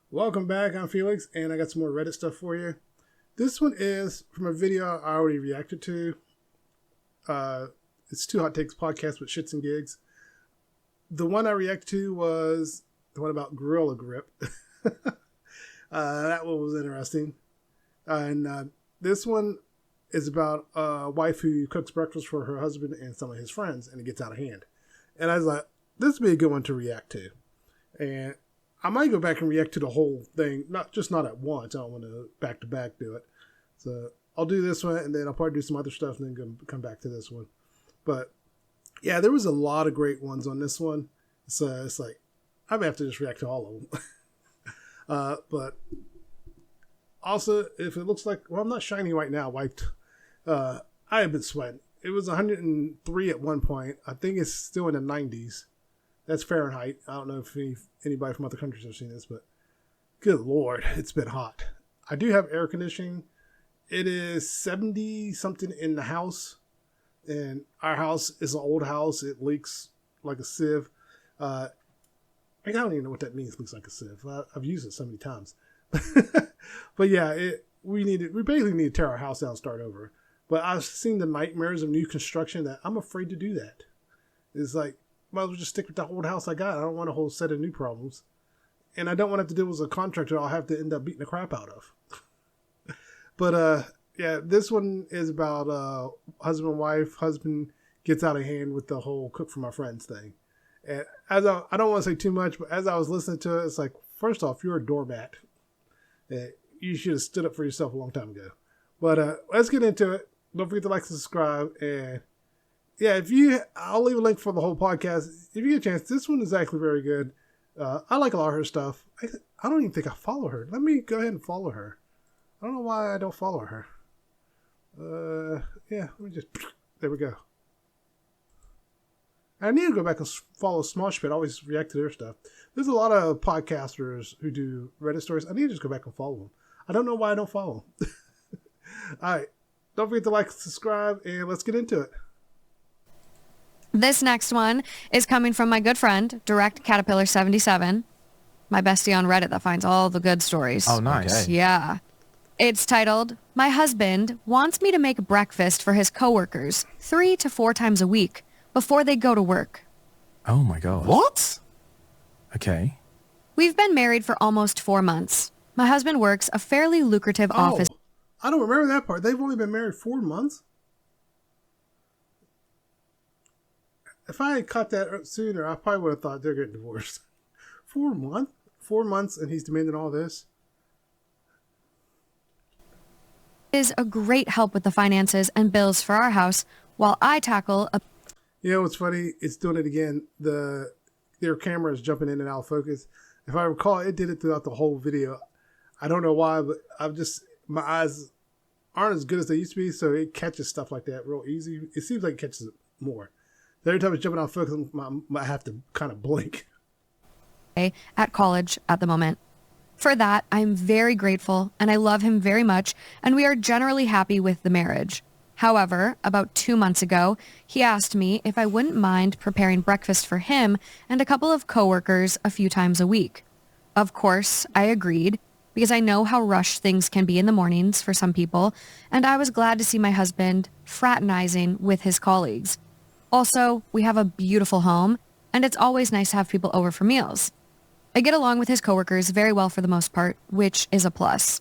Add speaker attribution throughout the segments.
Speaker 1: Welcome back, I'm Felix, and I got some more Reddit stuff for you. This one is from a video I already reacted to. It's Two Hot Takes podcast with ShxtsNGigs. The one I reacted to was the one about Gorilla Grip. That one was interesting. And this one is about a wife who cooks breakfast for her husband and some of his friends, and it gets out of hand. And I was like, this would be a good one to react to. And I might go back and react to the whole thing, not at once. I don't want to back-to-back do it. So I'll do this one, and then I'll probably do some other stuff, and then come back to this one. But yeah, there was a lot of great ones on this one. So it's like, I may have to just react to all of them. But also, if it looks like, well, I'm not shiny right now, wiped. I have been sweating. It was 103 at one point. I think it's still in the 90s. That's Fahrenheit. I don't know if anybody from other countries have seen this, but good Lord, it's been hot. I do have air conditioning. It is 70 something in the house, and our house is an old house. It leaks like a sieve. I don't even know what that means. Leaks like a sieve. I've used it so many times. But yeah, we basically need to tear our house down and start over. But I've seen the nightmares of new construction that I'm afraid to do that. It's like, might as well just stick with the old house I got. I don't want a whole set of new problems. And I don't want to have to deal with a contractor I'll have to end up beating the crap out of. But yeah, this one is about husband and wife. Husband gets out of hand with the whole cook for my friends thing. And I don't want to say too much, but as I was listening to it, it's like, first off, you're a doormat. You should have stood up for yourself a long time ago. But let's get into it. Don't forget to like and subscribe. And yeah, I'll leave a link for the whole podcast. If you get a chance, this one is actually very good. I like a lot of her stuff. I don't even think I follow her. Let me go ahead and follow her. I don't know why I don't follow her. Yeah, let me just, there we go. I need to go back and follow Smoshpit. I always react to their stuff. There's a lot of podcasters who do Reddit stories. I need to just go back and follow them. I don't know why I don't follow them. All right. Don't forget to like and subscribe, and let's get into it.
Speaker 2: This next one is coming from my good friend, Direct Caterpillar 77, my bestie on Reddit that finds all the good stories.
Speaker 3: Oh, nice.
Speaker 2: Okay. Yeah. It's titled, My Husband Wants Me to Make Breakfast for His Coworkers 3 to 4 times a week before they go to work.
Speaker 3: Oh my God.
Speaker 1: What?
Speaker 3: Okay.
Speaker 2: We've been married for almost 4 months. My husband works a fairly lucrative office.
Speaker 1: I don't remember that part. They've only been married 4 months? If I had caught that sooner, I probably would have thought they're getting divorced. 4 months? 4 months and he's demanding all this?
Speaker 2: Is a great help with the finances and bills for our house while I tackle a...
Speaker 1: You know what's funny? It's doing it again. Their camera is jumping in and out of focus. If I recall, it did it throughout the whole video. I don't know why, but my eyes aren't as good as they used to be, so it catches stuff like that real easy. It seems like it catches it more. Every time it's jumping out of focus, I have to kind of blink.
Speaker 2: At college at the moment. For that, I'm very grateful and I love him very much, and we are generally happy with the marriage. However, about 2 months ago, he asked me if I wouldn't mind preparing breakfast for him and a couple of coworkers a few times a week. Of course, I agreed, because I know how rushed things can be in the mornings for some people, and I was glad to see my husband fraternizing with his colleagues. Also, we have a beautiful home, and it's always nice to have people over for meals. I get along with his coworkers very well for the most part, which is a plus.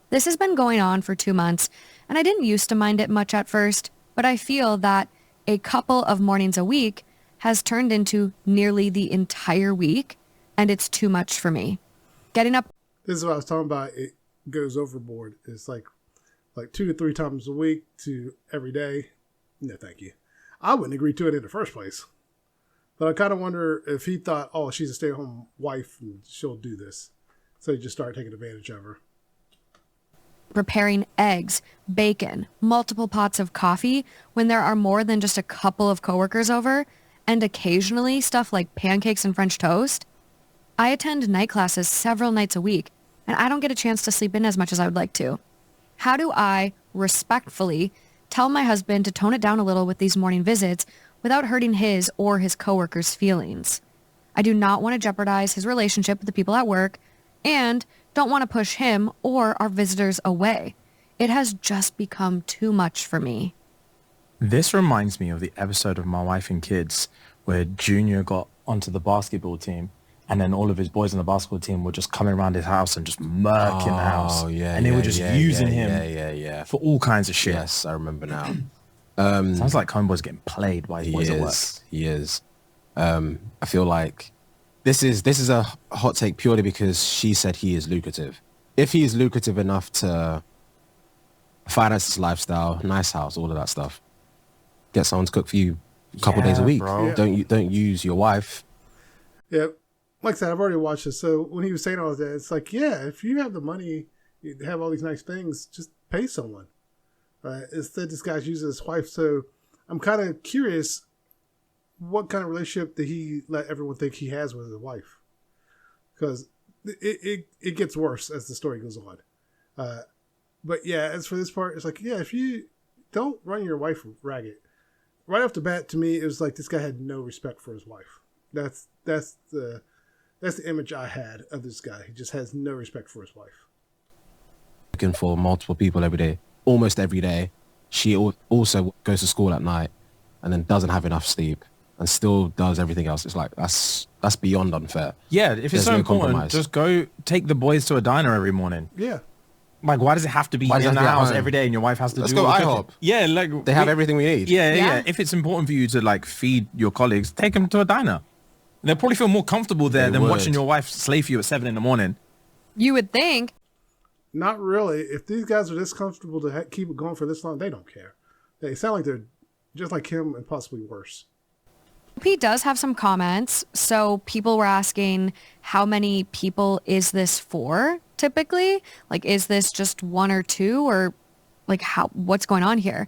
Speaker 2: This has been going on for 2 months, and I didn't used to mind it much at first, but I feel that a couple of mornings a week has turned into nearly the entire week, and it's too much for me. Getting up...
Speaker 1: This is what I was talking about. It goes overboard. It's like 2 to 3 times a week to every day. No, thank you. I wouldn't agree to it in the first place. But I kind of wonder if he thought, oh, she's a stay-at-home wife and she'll do this. So he just started taking advantage of her.
Speaker 2: Preparing eggs, bacon, multiple pots of coffee when there are more than just a couple of coworkers over, and occasionally stuff like pancakes and French toast. I attend night classes several nights a week, and I don't get a chance to sleep in as much as I would like to. How do I, respectfully, tell my husband to tone it down a little with these morning visits without hurting his or his coworkers' feelings? I do not want to jeopardize his relationship with the people at work, and don't want to push him or our visitors away. It has just become too much for me.
Speaker 3: This reminds me of the episode of My Wife and Kids where Junior got onto the basketball team and then all of his boys on the basketball team were just coming around his house and just murking the house.
Speaker 4: Yeah,
Speaker 3: and they were just using him
Speaker 4: Yeah.
Speaker 3: for all kinds of shit.
Speaker 4: Yes, I remember now.
Speaker 3: Sounds like Homeboy's getting played by his boys at work.
Speaker 4: He is. I feel like this is a hot take purely because she said he is lucrative. If he is lucrative enough to finance his lifestyle, nice house, all of that stuff, get someone to cook for you a couple days a week.
Speaker 3: Bro.
Speaker 1: Yeah.
Speaker 4: Don't use your wife.
Speaker 1: Yeah. Like I said, I've already watched this. So when he was saying all that, it's like, yeah, if you have the money, you have all these nice things, just pay someone. Instead, this guy's using his wife. So I'm kind of curious, what kind of relationship did he let everyone think he has with his wife? Because it gets worse as the story goes on. But yeah, as for this part, it's like, yeah, if you don't run your wife ragged. Right off the bat, to me, it was like this guy had no respect for his wife. That's the image I had of this guy. He just has no respect for his wife.
Speaker 4: Looking for multiple people every day, almost every day. She also goes to school at night and then doesn't have enough sleep and still does everything else. It's like, that's beyond unfair.
Speaker 3: Yeah, if it's
Speaker 4: There's
Speaker 3: so
Speaker 4: no
Speaker 3: important,
Speaker 4: compromise.
Speaker 3: just go take the boys to a diner every morning.
Speaker 1: Yeah.
Speaker 3: Like, why does it have to be
Speaker 4: Why does it
Speaker 3: in
Speaker 4: have
Speaker 3: the
Speaker 4: to be at
Speaker 3: house
Speaker 4: home?
Speaker 3: every day and your wife has to
Speaker 4: Let's
Speaker 3: do
Speaker 4: go
Speaker 3: all the
Speaker 4: IHOP.
Speaker 3: cooking? Yeah, like
Speaker 4: They have everything we need.
Speaker 2: Yeah.
Speaker 3: If it's important for you to like feed your colleagues, take them to a diner. They'll probably feel more comfortable there
Speaker 4: They
Speaker 3: than
Speaker 4: would.
Speaker 3: watching your wife slave for you at 7 a.m.
Speaker 2: You would think.
Speaker 1: Not really. If these guys are this comfortable to keep it going for this long, they don't care. They sound like they're just like him and possibly worse.
Speaker 2: He does have some comments. So people were asking, how many people is this for typically? Like, is this just one or two, or like what's going on here?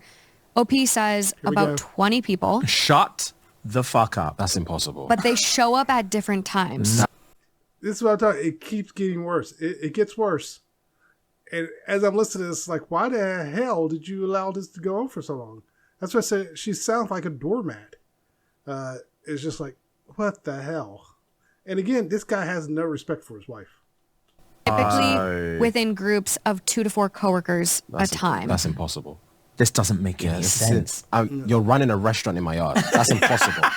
Speaker 2: OP says
Speaker 1: Here we
Speaker 2: about
Speaker 1: go.
Speaker 2: 20 people,
Speaker 3: Shut the fuck up.
Speaker 4: That's impossible.
Speaker 2: but they show up at different times.
Speaker 1: This is what I'm talking. It keeps getting worse. It gets worse. And as I'm listening to this, like, why the hell did you allow this to go on for so long? That's why I said she sounds like a doormat. It's just like, what the hell? And again, this guy has no respect for his wife.
Speaker 2: Typically within groups of 2 to 4 coworkers a time.
Speaker 4: That's impossible.
Speaker 3: This doesn't make any
Speaker 4: this is
Speaker 3: sense.
Speaker 4: it. You're running a restaurant in my yard. That's impossible.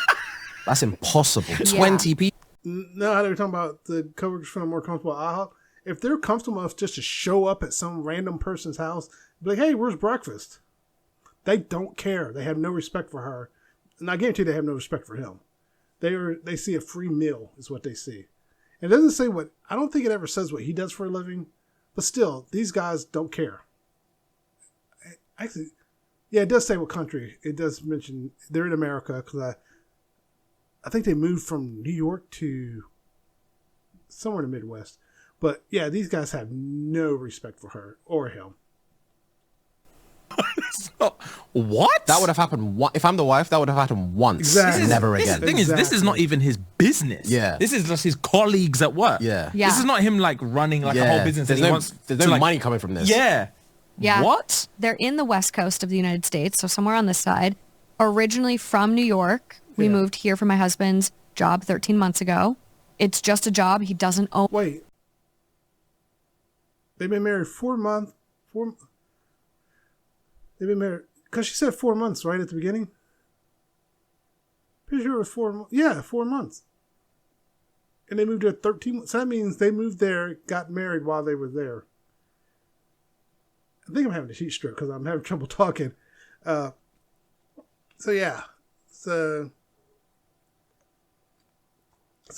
Speaker 4: That's impossible. 20 people.
Speaker 1: No, how they were talking about the coworkers feeling more comfortable at IHOP. If they're comfortable enough just to show up at some random person's house, be like, hey, where's breakfast? They don't care. They have no respect for her. And I guarantee they have no respect for him. They see a free meal is what they see. It doesn't say what, I don't think it ever says what he does for a living, but still, these guys don't care. Actually, yeah, it does say what country. It does mention they're in America, because I think they moved from New York to somewhere in the Midwest. But yeah, these guys have no respect for her or him.
Speaker 3: What?
Speaker 4: That would have happened. If I'm the wife, that would have happened once.
Speaker 1: Exactly.
Speaker 4: Never
Speaker 3: This
Speaker 4: again.
Speaker 3: thing is, this is not
Speaker 1: Exactly.
Speaker 3: even his business.
Speaker 4: Yeah.
Speaker 3: This is just his colleagues at work.
Speaker 4: Yeah.
Speaker 2: Yeah.
Speaker 3: This is not him like running like a whole business.
Speaker 4: There's
Speaker 3: and he
Speaker 4: no,
Speaker 3: wants
Speaker 4: there's
Speaker 3: to,
Speaker 4: no
Speaker 3: like,
Speaker 4: money coming from this.
Speaker 3: Yeah.
Speaker 2: Yeah.
Speaker 3: What?
Speaker 2: They're in the west coast of the United States, so somewhere on this side. Originally from New York. We
Speaker 1: Yeah.
Speaker 2: moved here for my husband's job 13 months ago. It's just a job. He doesn't own.
Speaker 1: Wait. They've been married 4 months. They've been married, because she said 4 months right at the beginning. Pretty sure it was 4 months. Yeah, 4 months. And they moved there 13 months. So that means they moved there, got married while they were there. I think I'm having a heat stroke because I'm having trouble talking. So yeah. So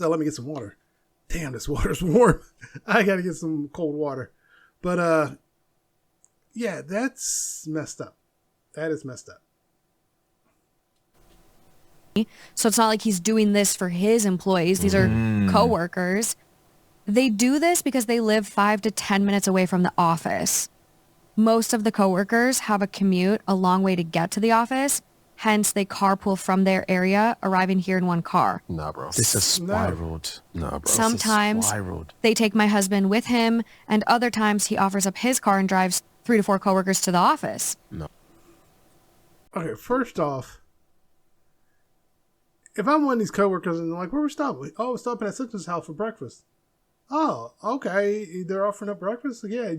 Speaker 1: let me get some water. Damn, this water's warm. I gotta get some cold water. But yeah, that's messed up. That is messed up.
Speaker 2: So it's not like he's doing this for his employees. These are coworkers. They do this because they live 5 to 10 minutes away from the office. Most of the coworkers have a commute a long way to get to the office. Hence, they carpool from their area, arriving here in one car.
Speaker 4: Nah, bro.
Speaker 3: This is spiraled.
Speaker 4: Nah, bro.
Speaker 2: Sometimes
Speaker 3: spiraled.
Speaker 2: they take my husband with him, and other times he offers up his car and drives 3 to 4 coworkers to the office.
Speaker 1: Okay, first off, if I'm one of these coworkers and they're like, where we stopping? Oh, we're stopping at such house for breakfast. Oh, okay. They're offering up breakfast? Yeah.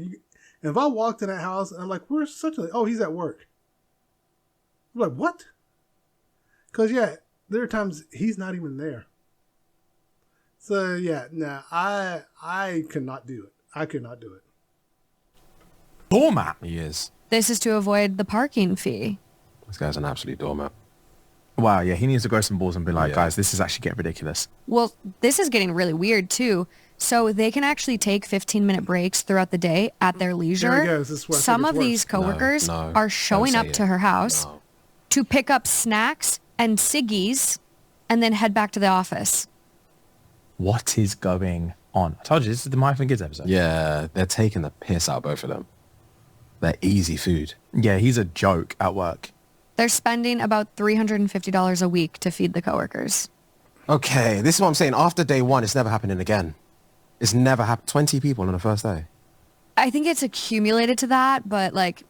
Speaker 1: If I walked in that house and I'm like, where's such a... Oh, he's at work. I'm like, what? Because, yeah, there are times he's not even there. So, yeah, nah, I could not do it. I could not do it.
Speaker 3: Doormat.
Speaker 4: He is.
Speaker 2: This is to avoid the parking fee.
Speaker 4: This guy's an absolute doormat.
Speaker 3: Wow, yeah, he needs to grow some balls and be like,
Speaker 4: Yeah.
Speaker 3: guys, this is actually getting ridiculous.
Speaker 2: Well, this is getting really weird too. So they can actually take 15-minute breaks throughout the day at their leisure.
Speaker 1: There it goes. This is where I think
Speaker 2: Some
Speaker 1: it's
Speaker 2: of these
Speaker 1: worse.
Speaker 2: coworkers
Speaker 4: No,
Speaker 2: are showing
Speaker 4: don't
Speaker 2: up
Speaker 4: say
Speaker 2: to
Speaker 4: it.
Speaker 2: her house
Speaker 4: No.
Speaker 2: to pick up snacks and ciggies and then head back to the office.
Speaker 3: What is going on? I told you, this is the My Wife and Kids episode.
Speaker 4: Yeah, they're taking the piss out of both of them. They're easy food.
Speaker 3: Yeah, he's a joke at work.
Speaker 2: They're spending about $350 a week to feed the coworkers.
Speaker 4: Okay, this is what I'm saying. After day one, it's never happening again. It's never happened. 20 people on the first day.
Speaker 2: I think it's accumulated to that, but like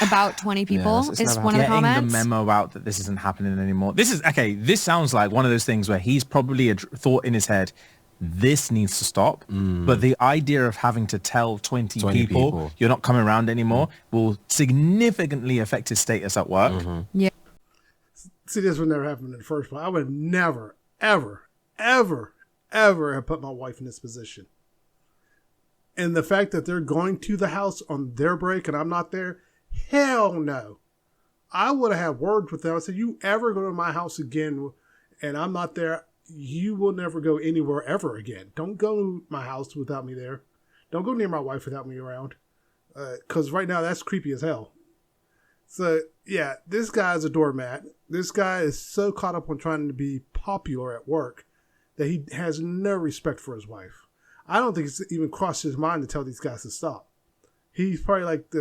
Speaker 2: about 20 people
Speaker 4: it's
Speaker 2: is
Speaker 4: never
Speaker 2: one of the
Speaker 3: Getting
Speaker 2: comments.
Speaker 3: the memo out that this isn't happening anymore. This is, okay, this sounds like one of those things where he's probably thought in his head, this needs to stop. But the idea of having to tell 20 people you're not coming around anymore will significantly affect his status at work.
Speaker 2: Yeah.
Speaker 1: See, this would never happen in the first place. I would never, ever, ever, ever have put my wife in this position. And the fact that they're going to the house on their break and I'm not there, hell no. I would have had words with them. I said, you ever go to my house again and I'm not there, you will never go anywhere ever again. Don't go to my house without me there. Don't go near my wife without me around. Because right now, that's creepy as hell. So, yeah, this guy is a doormat. This guy is so caught up on trying to be popular at work that he has no respect for his wife. I don't think it's even crossed his mind to tell these guys to stop. He's probably like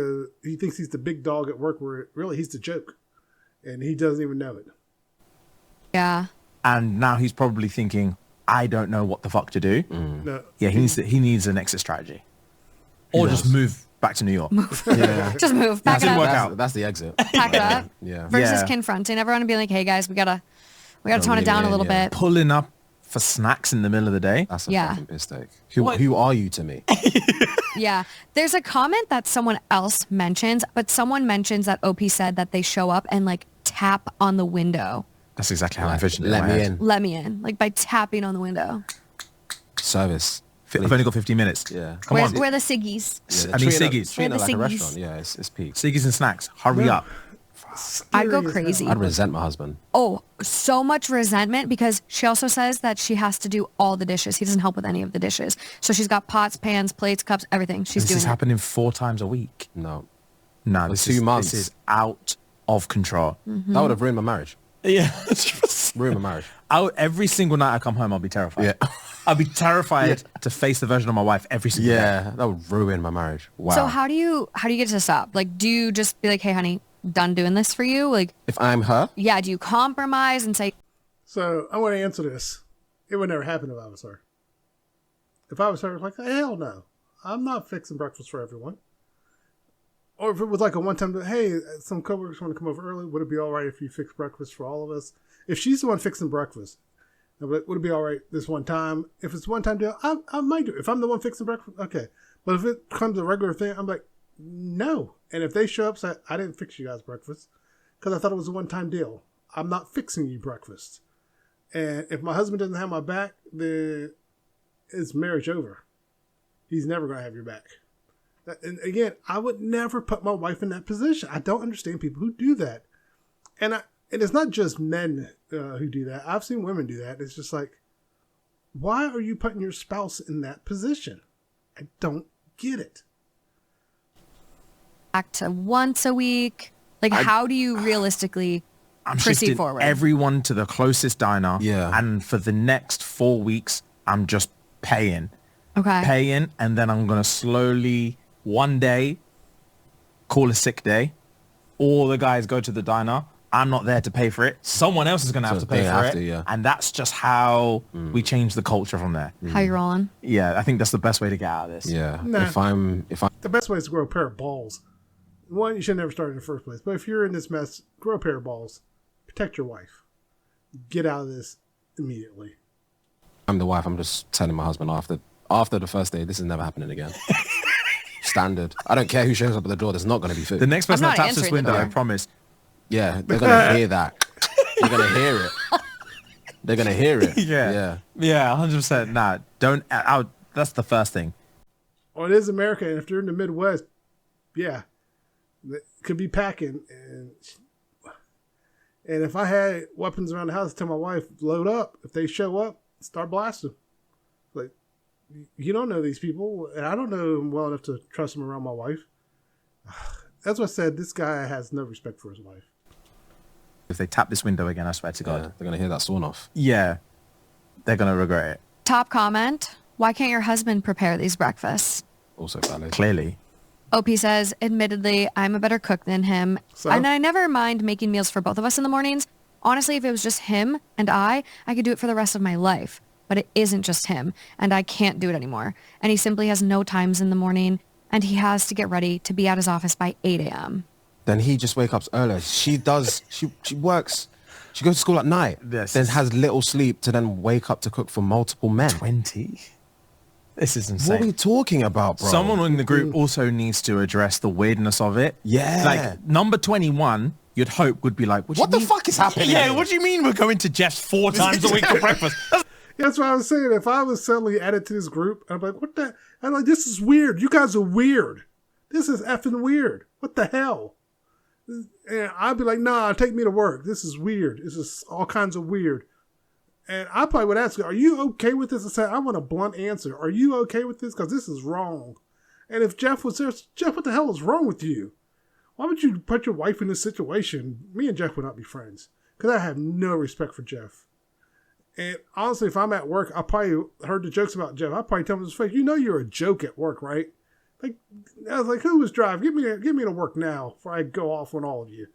Speaker 1: he thinks he's the big dog at work where really he's the joke. And he doesn't even know it.
Speaker 2: Yeah.
Speaker 3: And now he's probably thinking, I don't know what the fuck to do.
Speaker 1: No,
Speaker 3: Yeah, he needs an exit strategy. Or just move back to New York.
Speaker 4: Yeah.
Speaker 2: Just move. Back it
Speaker 3: didn't
Speaker 2: up.
Speaker 3: work out.
Speaker 4: That's the exit.
Speaker 2: Pack it up.
Speaker 4: Yeah.
Speaker 2: Versus
Speaker 3: Yeah.
Speaker 2: confronting everyone and being like, hey guys, we gotta tone
Speaker 4: Don't
Speaker 2: it down a
Speaker 4: leave it
Speaker 2: little
Speaker 4: in, yeah.
Speaker 2: bit.
Speaker 3: Pulling up for snacks in the middle of the day.
Speaker 4: That's a
Speaker 2: Yeah.
Speaker 4: fucking piss take. Who are you to me?
Speaker 2: Yeah. There's a comment that someone else mentions, but someone mentions that OP said that they show up and like tap on the window.
Speaker 3: That's exactly how I envisioned it.
Speaker 4: Let
Speaker 3: in my
Speaker 4: me
Speaker 3: head.
Speaker 4: in.
Speaker 2: Let me in. Like by tapping on the window.
Speaker 4: Service.
Speaker 3: I've only got 15 minutes.
Speaker 4: Yeah.
Speaker 3: Come on.
Speaker 2: Where the ciggies?
Speaker 4: Yeah,
Speaker 3: I need
Speaker 4: treating it-
Speaker 3: ciggies.
Speaker 4: treating it
Speaker 2: Where
Speaker 4: like
Speaker 2: the
Speaker 4: a
Speaker 2: ciggies?
Speaker 4: restaurant. Yeah, it's peak.
Speaker 3: Ciggies and snacks. Hurry up.
Speaker 2: I'd go
Speaker 1: Scary as
Speaker 2: crazy.
Speaker 1: hell.
Speaker 4: I'd resent my husband.
Speaker 2: Oh, so much resentment because she also says that she has to do all the dishes. He doesn't help with any of the dishes. So she's got pots, pans, plates, cups, everything. She's
Speaker 3: This
Speaker 2: doing
Speaker 3: is
Speaker 2: it.
Speaker 3: happening 4 times a week.
Speaker 4: No.
Speaker 3: No,
Speaker 4: For
Speaker 3: this
Speaker 4: 2
Speaker 3: is,
Speaker 4: months.
Speaker 3: This is out of control.
Speaker 4: That would have ruined my marriage.
Speaker 3: Yeah.
Speaker 4: Ruined my marriage.
Speaker 3: Every single night I come home, I'll be terrified.
Speaker 4: Yeah.
Speaker 3: I'll be terrified to face the version of my wife every single day.
Speaker 4: Yeah, that would ruin my marriage. Wow.
Speaker 2: So how do you get to stop? Like, do you just be like, hey, honey, done doing this for you? Like,
Speaker 4: if I'm her,
Speaker 2: yeah, do you compromise and say,
Speaker 1: So I want to answer this. It would never happen if I was her. If I was her, like, hell no. I'm not fixing breakfast for everyone. Or if it was like a one-time, hey, some coworkers want to come over early, would it be all right if you fix breakfast for all of us? If she's the one fixing breakfast, would it be all right this one time? If it's one-time deal, I might do it. If I'm the one fixing breakfast, okay. But if it becomes a regular thing, I'm like, no. And if they show up, say, I didn't fix you guys breakfast because I thought it was a one-time deal. I'm not fixing you breakfast. And if my husband doesn't have my back, then it's marriage over. He's never going to have your back. And again, I would never put my wife in that position. I don't understand people who do that. And it's not just men who do that. I've seen women do that. It's just like, why are you putting your spouse in that position? I don't get it.
Speaker 2: back to once a week? Like, how do you realistically
Speaker 3: I'm
Speaker 2: proceed
Speaker 3: shifting
Speaker 2: forward?
Speaker 3: everyone to the closest diner.
Speaker 4: Yeah.
Speaker 3: And for the next 4 weeks, I'm just paying.
Speaker 2: Okay.
Speaker 3: Paying, and then I'm going to slowly, one day, call a sick day. All the guys go to the diner. I'm not there to pay for it. Someone else is going to have to pay for it.
Speaker 4: yeah.
Speaker 3: And that's just how we change the culture from there.
Speaker 2: How you rolling?
Speaker 3: Yeah, I think that's the best way to get out of this.
Speaker 4: Yeah.
Speaker 1: Nah.
Speaker 4: If I'm
Speaker 1: The best way is to grow a pair of balls. One, you should never start in the first place. But if you're in this mess, grow a pair of balls. Protect your wife. Get out of this immediately.
Speaker 4: the wife, I'm just telling my husband off that After the first day, this is never happening again. Standard. I don't care who shows up at the door. There's not going to be food.
Speaker 3: The next person
Speaker 2: I'm
Speaker 3: that
Speaker 2: not
Speaker 3: taps this
Speaker 2: answering the
Speaker 3: window, I
Speaker 2: door.
Speaker 3: promise.
Speaker 4: Yeah, they're going to hear that. You're going to hear it. They're going to hear it.
Speaker 3: Yeah, 100%. Nah, don't. That's the first thing.
Speaker 1: Well, it is America, and if they're in the Midwest, yeah, they could be packing. And if I had weapons around the house, tell my wife, load up. If they show up, start blasting. Like, you don't know these people, and I don't know them well enough to trust them around my wife. That's what I said. This guy has no respect for his wife.
Speaker 3: If they tap this window again, I swear to God.
Speaker 4: They're going to hear that sawn off.
Speaker 3: Yeah, they're going to regret it.
Speaker 2: Top comment. Why can't your husband prepare these breakfasts?
Speaker 4: Also valid.
Speaker 3: Clearly.
Speaker 2: OP says, admittedly, I'm a better cook than him.
Speaker 1: So?
Speaker 2: And I never mind making meals for both of us in the mornings. Honestly, if it was just him and I could do it for the rest of my life. But it isn't just him, and I can't do it anymore. And he simply has no times in the morning, and he has to get ready to be at his office by 8 a.m.
Speaker 4: Then he just wakes up earlier. She works. She goes to school at night.
Speaker 3: Yes.
Speaker 4: Then has little sleep to then wake up to cook for multiple men.
Speaker 3: 20? This is insane.
Speaker 4: What are we talking about, bro?
Speaker 3: Someone in the group also needs to address the weirdness of it.
Speaker 4: Yeah.
Speaker 3: Like, number 21, you'd hope would be like,
Speaker 4: What the fuck is happening?
Speaker 3: Yeah, what do you mean we're going to Jeff's 4 times a week for breakfast?
Speaker 1: That's what I was saying. If I was suddenly added to this group, I'm like, what the? I'm like, this is weird. You guys are weird. This is effing weird. What the hell? And I'd be like, nah, take me to work. This is weird. This is all kinds of weird. And I probably would ask, are you okay with this? I said, I want a blunt answer. Are you okay with this? Because this is wrong. And if Jeff was there, Jeff, what the hell is wrong with you? Why would you put your wife in this situation? Me and Jeff would not be friends. Because I have no respect for Jeff. And honestly, if I'm at work, I probably heard the jokes about Jeff. I probably tell him his face, you know you're a joke at work, right? Like, I was like, who was driving? Give me to work now before I go off on all of you.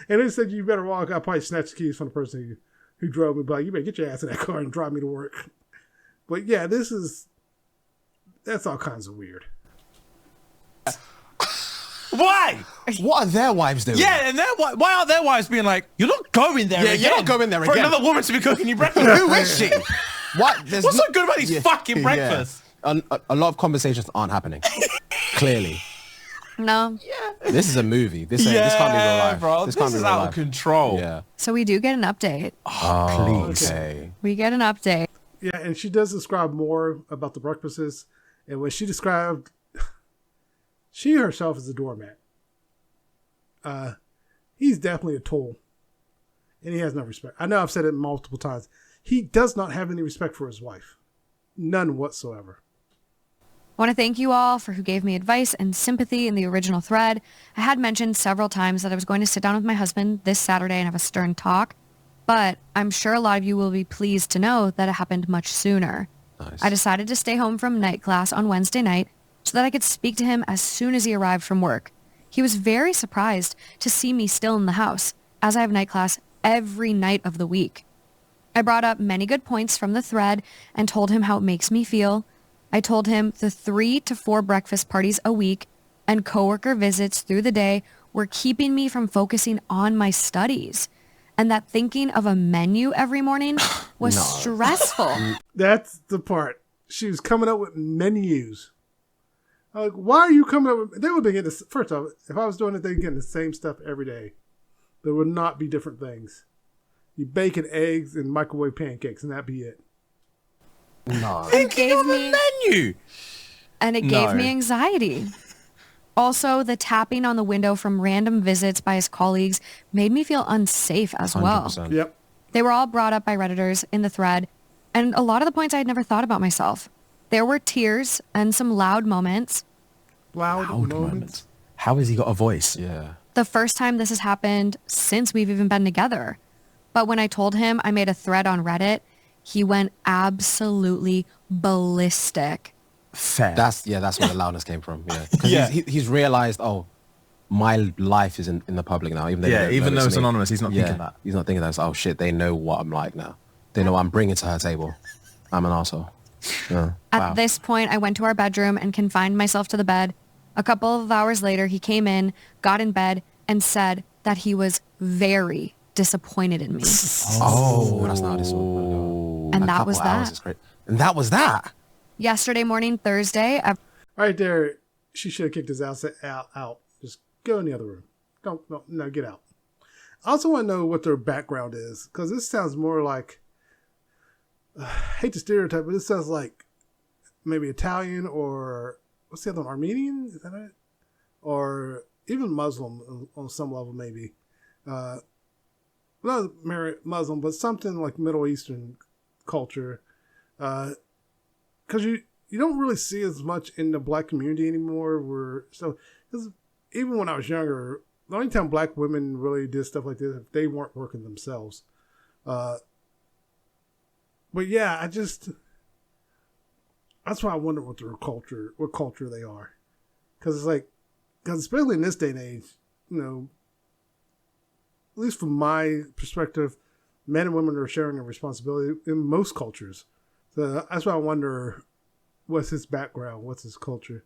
Speaker 1: And they said, you better walk. I probably snatched the keys from the person who drove me, but like, you better get your ass in that car and drive me to work. But yeah, that's all kinds of weird.
Speaker 3: Why?
Speaker 4: What are their wives doing?
Speaker 3: Yeah, and why aren't their wives being like, you're not going there again?
Speaker 4: You're not going there
Speaker 3: for
Speaker 4: again.
Speaker 3: another woman to be cooking you breakfast.
Speaker 4: Who is she? What?
Speaker 3: What's so good about these fucking breakfasts?
Speaker 4: Yeah. A lot of conversations aren't happening. Clearly.
Speaker 2: No.
Speaker 4: This is a movie. This can't be real life.
Speaker 3: Bro,
Speaker 4: This can't be
Speaker 3: is
Speaker 4: real
Speaker 3: out
Speaker 4: life.
Speaker 3: of control.
Speaker 4: Yeah.
Speaker 2: So we do get an update.
Speaker 4: Oh,
Speaker 3: please.
Speaker 4: okay.
Speaker 2: We get an update.
Speaker 1: Yeah, and she does describe more about the breakfasts. And when she described, she herself is a doormat. He's definitely a tool. And he has no respect. I know I've said it multiple times. He does not have any respect for his wife. None whatsoever.
Speaker 2: I want to thank you all for who gave me advice and sympathy in the original thread. I had mentioned several times that I was going to sit down with my husband this Saturday and have a stern talk, but I'm sure a lot of you will be pleased to know that it happened much sooner.
Speaker 4: Nice.
Speaker 2: I decided to stay home from night class on Wednesday night so that I could speak to him as soon as he arrived from work. He was very surprised to see me still in the house, as I have night class every night of the week. I brought up many good points from the thread and told him how it makes me feel. I told him the 3 to 4 breakfast parties a week and coworker visits through the day were keeping me from focusing on my studies, and that thinking of a menu every morning was stressful.
Speaker 1: That's the part. She was coming up with menus. I'm like, why are you coming up with... They would be getting this... First off, if I was doing it, they'd be getting the same stuff every day. There would not be different things. You bacon, eggs, and microwave pancakes, and that'd be it.
Speaker 4: No.
Speaker 2: It gave me...
Speaker 3: menu.
Speaker 2: And it gave me anxiety. Also, the tapping on the window from random visits by his colleagues made me feel unsafe as well.
Speaker 4: 100%.
Speaker 1: Yep.
Speaker 2: They were all brought up by Redditors in the thread, and a lot of the points I had never thought about myself. There were tears and some loud moments.
Speaker 1: Loud moments.
Speaker 3: How has he got a voice?
Speaker 4: Yeah.
Speaker 2: The first time this has happened since we've even been together. But when I told him I made a thread on Reddit, he went absolutely ballistic.
Speaker 3: Fair.
Speaker 4: That's where the loudness came from. Yeah. Because
Speaker 3: Yeah.
Speaker 4: he's realized, oh, my life is in the public now. Even though
Speaker 3: Yeah,
Speaker 4: they don't
Speaker 3: even
Speaker 4: know
Speaker 3: though it's
Speaker 4: me.
Speaker 3: anonymous, he's not thinking that.
Speaker 4: He's not thinking that. It's, oh shit, they know what I'm like now. They know what I'm bringing to her table. I'm an arsehole. Yeah.
Speaker 2: At this point, I went to our bedroom and confined myself to the bed. A couple of hours later, he came in, got in bed, and said that he was very disappointed in me.
Speaker 4: Oh, that's not this one.
Speaker 2: And
Speaker 4: A
Speaker 2: that
Speaker 4: couple
Speaker 2: was
Speaker 4: hours
Speaker 2: that.
Speaker 4: is great. And that was that.
Speaker 2: Yesterday morning, Thursday,
Speaker 1: Right there, she should have kicked his ass out. Just go in the other room. No, get out. I also want to know what their background is, because this sounds more like, I hate the stereotype, but this sounds like maybe Italian or, what's the other one, Armenian? Is that it? Or even Muslim on some level, maybe. Not Muslim, but something like Middle Eastern culture. Because you don't really see as much in the black community anymore. Cause even when I was younger, the only time black women really did stuff like this, if they weren't working themselves. But yeah, that's why I wonder what culture they are. Because it's like, because especially in this day and age, at least from my perspective, men and women are sharing a responsibility in most cultures. So that's why I wonder, what's his background? What's his culture?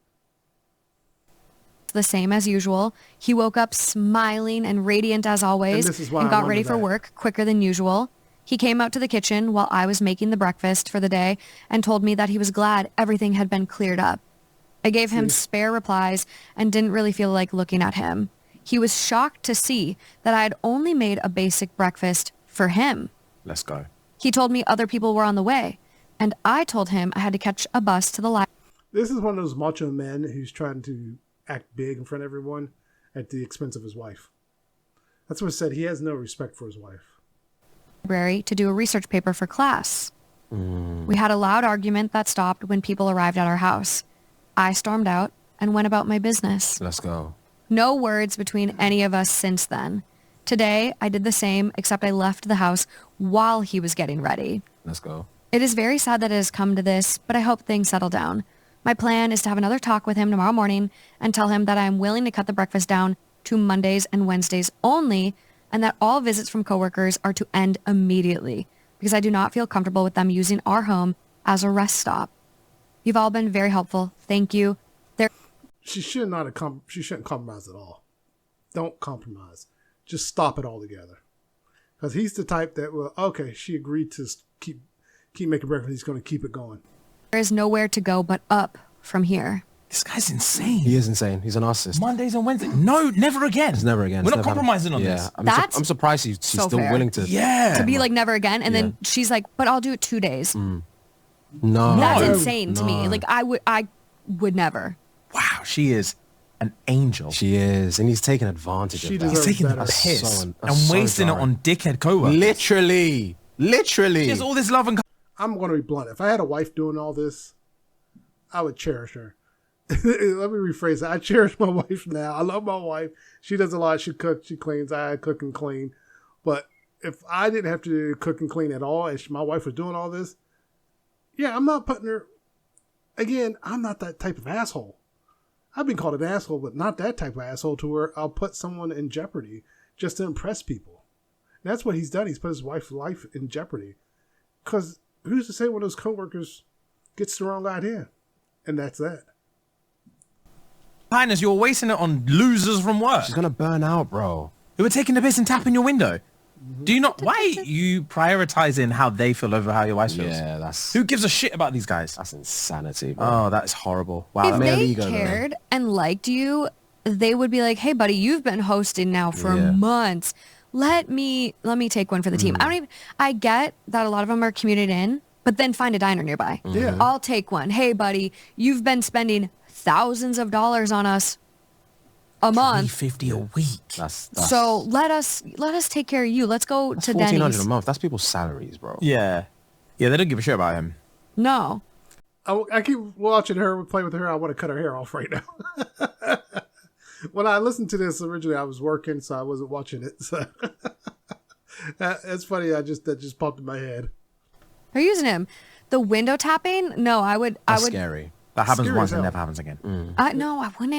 Speaker 2: the same as usual. He woke up smiling and radiant as always and got ready for work quicker than usual. He came out to the kitchen while I was making the breakfast for the day and told me that he was glad everything had been cleared up. I gave him spare replies and didn't really feel like looking at him. He was shocked to see that I had only made a basic breakfast for him.
Speaker 3: Let's go.
Speaker 2: He told me other people were on the way, and I told him I had to catch a bus to the library.
Speaker 1: This is one of those macho men who's trying to act big in front of everyone at the expense of his wife. That's what it said. He has no respect for his wife.
Speaker 2: To do a research paper for class. We had a loud argument that stopped when people arrived at our house. I stormed out and went about my business.
Speaker 4: Let's go.
Speaker 2: No words between any of us since then. Today, I did the same, except I left the house while he was getting ready.
Speaker 4: Let's go.
Speaker 2: It is very sad that it has come to this, but I hope things settle down. My plan is to have another talk with him tomorrow morning and tell him that I am willing to cut the breakfast down to Mondays and Wednesdays only, and that all visits from coworkers are to end immediately, because I do not feel comfortable with them using our home as a rest stop. You've all been very helpful. Thank you.
Speaker 1: She shouldn't compromise at all. Don't compromise. Just stop it altogether. Because he's the type that, well, okay, she agreed to keep making breakfast. He's going to keep it going.
Speaker 2: There is nowhere to go but up from here.
Speaker 3: This guy's insane.
Speaker 4: He is insane. He's a narcissist.
Speaker 3: Mondays and Wednesdays. No, never again.
Speaker 4: It's never again.
Speaker 3: We're not compromising on this.
Speaker 4: I'm surprised she's
Speaker 2: so
Speaker 4: still
Speaker 2: fair.
Speaker 4: willing to.
Speaker 3: Yeah.
Speaker 2: To be like never again. And then she's like, but I'll do it 2 days.
Speaker 4: No.
Speaker 2: That's insane to me. Like I would never.
Speaker 3: Wow, she is an angel.
Speaker 4: She is. And he's taking advantage of that.
Speaker 1: deserves
Speaker 3: He's taking the
Speaker 1: better.
Speaker 3: piss
Speaker 4: So
Speaker 3: wasting it
Speaker 4: jarring.
Speaker 3: on dickhead coworkers.
Speaker 4: Literally.
Speaker 3: She has all this love and
Speaker 1: I'm going to be blunt. If I had a wife doing all this, I would cherish her. Let me rephrase it. I cherish my wife now. I love my wife. She does a lot. She cooks, she cleans. I cook and clean. But if I didn't have to cook and clean at all, and my wife was doing all this, yeah, I'm not putting her... Again, I'm not that type of asshole. I've been called an asshole, but not that type of asshole to where I'll put someone in jeopardy just to impress people. And that's what he's done. He's put his wife's life in jeopardy. Because who's to say one of those coworkers gets the wrong idea? And that's that.
Speaker 3: Kindness, you're wasting it on losers from work.
Speaker 4: She's going to burn out, bro.
Speaker 3: Who are taking the piss and tapping your window. Do you not... Why are you prioritizing how they feel over how your wife feels?
Speaker 4: Yeah, that's...
Speaker 3: Who gives a shit about these guys?
Speaker 4: That's insanity, bro.
Speaker 3: Oh, that is horrible. Wow.
Speaker 2: If
Speaker 3: that-
Speaker 2: they
Speaker 4: ego,
Speaker 2: cared and liked you, they would be like, hey, buddy, you've been hosting now for months. Let me take one for the team. I get that a lot of them are commuted in, but then find a diner nearby.
Speaker 1: Yeah.
Speaker 2: I'll take one. Hey, buddy, you've been spending thousands of dollars on us a month.
Speaker 3: $350 a week.
Speaker 4: That's
Speaker 2: So let us take care of you. Let's go to
Speaker 4: $1,400
Speaker 2: Denny's.
Speaker 4: a month. That's people's salaries, bro.
Speaker 3: Yeah. Yeah, they don't give a shit about him.
Speaker 2: No.
Speaker 1: I keep watching her play with her. I want to cut her hair off right now. When I listened to this originally, I was working, so I wasn't watching it. So that's funny. That just popped in my head.
Speaker 2: They're using him. The window tapping? No, I would.
Speaker 4: Scary.
Speaker 3: That happens
Speaker 1: Scary
Speaker 3: once
Speaker 1: as
Speaker 3: and
Speaker 1: hell.
Speaker 3: never happens again.
Speaker 2: No, I wouldn't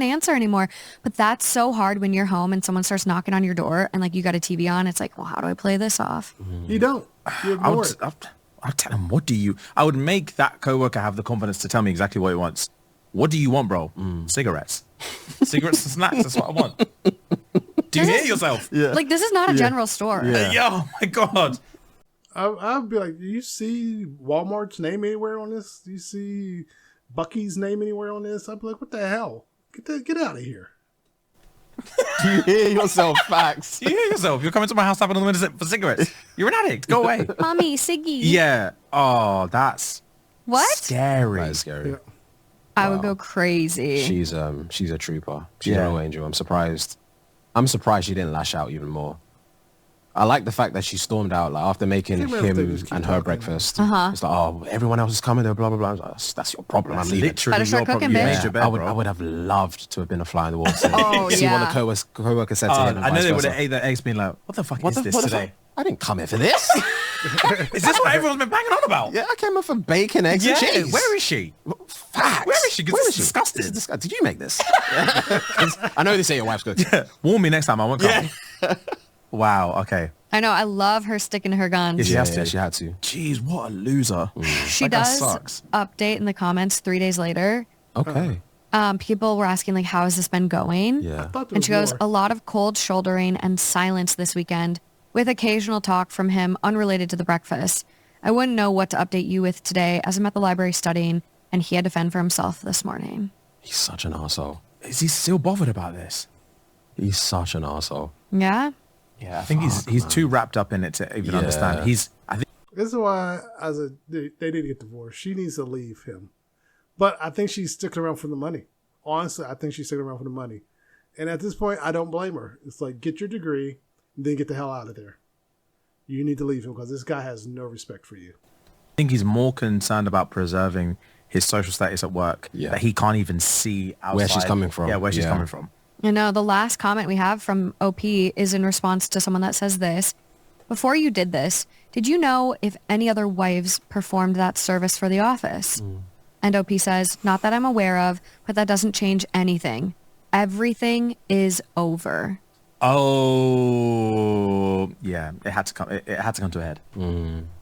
Speaker 2: answer anymore. But that's so hard when you're home and someone starts knocking on your door and like you got a TV on. It's like, well, how do I play this off?
Speaker 1: You don't. You
Speaker 3: I
Speaker 1: ignore
Speaker 3: would,
Speaker 1: it.
Speaker 3: I'd tell him, what do you... I would make that coworker have the confidence to tell me exactly what he wants. What do you want, bro? Cigarettes. Cigarettes and snacks, that's what I want. Do you hear yourself?
Speaker 2: Like, this is not a general store.
Speaker 3: Yeah. Oh, my God.
Speaker 1: I'd be like, do you see Walmart's name anywhere on this? Do you see Bucky's name anywhere on this? I'd be like, what the hell? Get out of here.
Speaker 4: You hear yourself, facts.
Speaker 3: You hear yourself. You're coming to my house tapping on the window for cigarettes. You're an addict. Go away.
Speaker 2: Mommy, Siggy.
Speaker 3: Yeah. Oh, that's
Speaker 2: What?
Speaker 3: scary.
Speaker 4: That is scary.
Speaker 1: Yeah.
Speaker 2: I would go crazy.
Speaker 4: She's a trooper. She's
Speaker 3: Yeah.
Speaker 4: a real angel. I'm surprised she didn't lash out even more. I like the fact that she stormed out like after making
Speaker 1: Can't
Speaker 4: him
Speaker 1: remember if they just keep
Speaker 4: and her
Speaker 1: talking.
Speaker 4: breakfast. It's like, oh, everyone else is coming. Blah blah blah. I was like, that's your problem.
Speaker 3: That's
Speaker 4: I'm leaving.
Speaker 3: literally
Speaker 2: Better start
Speaker 3: your problem.
Speaker 2: cooking,
Speaker 3: You
Speaker 2: bitch.
Speaker 3: made your bed,
Speaker 4: I would
Speaker 3: bro.
Speaker 4: I would have loved to have been a fly on the wall. To
Speaker 2: Oh,
Speaker 4: see what
Speaker 2: yeah.
Speaker 4: the co-worker said to him. And
Speaker 3: I know
Speaker 4: vice
Speaker 3: they would
Speaker 4: versa.
Speaker 3: have ate their eggs being like, what the fuck
Speaker 4: What
Speaker 3: is
Speaker 4: the-
Speaker 3: this
Speaker 4: what the
Speaker 3: today?
Speaker 4: fuck? I didn't come here for this.
Speaker 3: Is this what everyone's been banging on about?
Speaker 4: Yeah, I came here for bacon, eggs, and cheese.
Speaker 3: Where is she?
Speaker 4: Facts.
Speaker 3: Where is she? 'Cause
Speaker 4: Where
Speaker 3: this
Speaker 4: is
Speaker 3: is
Speaker 4: she?
Speaker 3: disgusting.
Speaker 4: This is disgusting. Did you make this? 'Cause I know they say your wife's good.
Speaker 3: Yeah. Warn me next time. I won't come. Wow. Okay.
Speaker 2: I know. I love her sticking to her guns.
Speaker 3: She has to.
Speaker 4: Yeah, she had to.
Speaker 3: Jeez, what a loser.
Speaker 2: She
Speaker 3: That guy
Speaker 2: does
Speaker 3: sucks.
Speaker 2: update in the comments 3 days later.
Speaker 4: Okay.
Speaker 2: People were asking like, how has this been going?
Speaker 4: Yeah.
Speaker 1: Thought there
Speaker 2: And she
Speaker 1: was
Speaker 2: goes,
Speaker 1: more.
Speaker 2: a lot of cold shouldering and silence this weekend with occasional talk from him unrelated to the breakfast. I wouldn't know what to update you with today as I'm at the library studying and he had to fend for himself this morning.
Speaker 4: He's such an arsehole.
Speaker 3: Is he still bothered about this?
Speaker 4: He's such an arsehole.
Speaker 2: Yeah?
Speaker 3: Yeah, I think he's too wrapped up in it to even
Speaker 4: Yeah.
Speaker 3: understand. I think
Speaker 1: This is why they didn't get divorced. She needs to leave him. But I think she's sticking around for the money. Honestly, I think she's sticking around for the money. And at this point, I don't blame her. It's like, get your degree, and then get the hell out of there. You need to leave him because this guy has no respect for you.
Speaker 3: he's more concerned about preserving his social status at work
Speaker 4: Yeah.
Speaker 3: that he can't even see outside.
Speaker 4: Where she's coming from.
Speaker 3: Yeah, where she's
Speaker 4: Yeah.
Speaker 3: coming from.
Speaker 2: You know, the last comment we have from OP is in response to someone that says this. Before you did this, did you know if any other wives performed that service for the office? And OP says, not that I'm aware of, but that doesn't change anything. Everything is over.
Speaker 3: Oh, yeah. It had to come. It had to come to a head.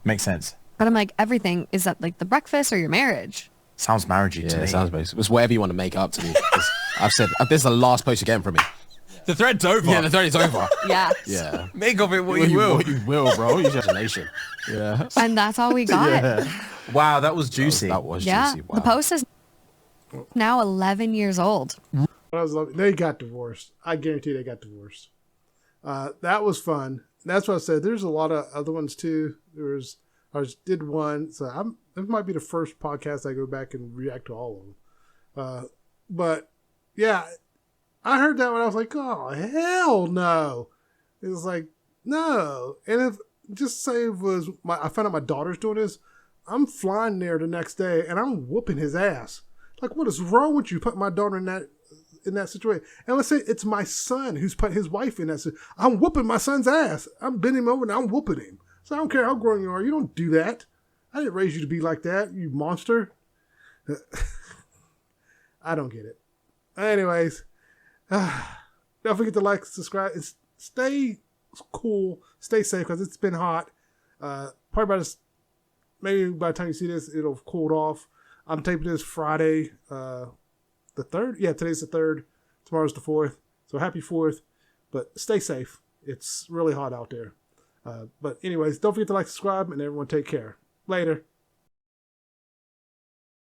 Speaker 3: Makes sense.
Speaker 2: But I'm like, everything, is that like the breakfast or your marriage?
Speaker 3: Sounds marriagey to
Speaker 4: Yeah,
Speaker 3: me.
Speaker 4: it sounds basic. It's whatever you want to make up to me. 'Cause I've said, this is the last post you're getting from me.
Speaker 3: The thread's over.
Speaker 4: Yeah, the 30's over.
Speaker 2: Yeah.
Speaker 4: Yeah.
Speaker 3: Make of it what you will.
Speaker 4: What you will, bro. You're just a nation. Yeah.
Speaker 2: And that's all we got.
Speaker 3: Wow, that was juicy.
Speaker 4: That was
Speaker 2: Yeah.
Speaker 4: juicy. Wow.
Speaker 2: The post is now 11 years old.
Speaker 1: They got divorced. I guarantee they got divorced. That was fun. That's what I said. There's a lot of other ones too. I just did one. So this might be the first podcast I go back and react to all of them. But yeah, I heard that when I was like, oh, hell no. It was like, no. And if just say it was I found out my daughter's doing this, I'm flying there the next day and I'm whooping his ass. Like, what is wrong with you putting my daughter in that situation? And let's say it's my son who's put his wife in that situation. I'm whooping my son's ass. I'm bending him over and I'm whooping him. So I don't care how grown you are. You don't do that. I didn't raise you to be like that, you monster. I don't get it. Anyways, don't forget to like, subscribe, and stay cool, stay safe because it's been hot. Probably maybe by the time you see this, it'll have cooled off. I'm taping this Friday, the 3rd. Yeah, today's the 3rd. Tomorrow's the 4th. So happy 4th. But stay safe. It's really hot out there. But anyways, don't forget to like, subscribe, and everyone take care. Later.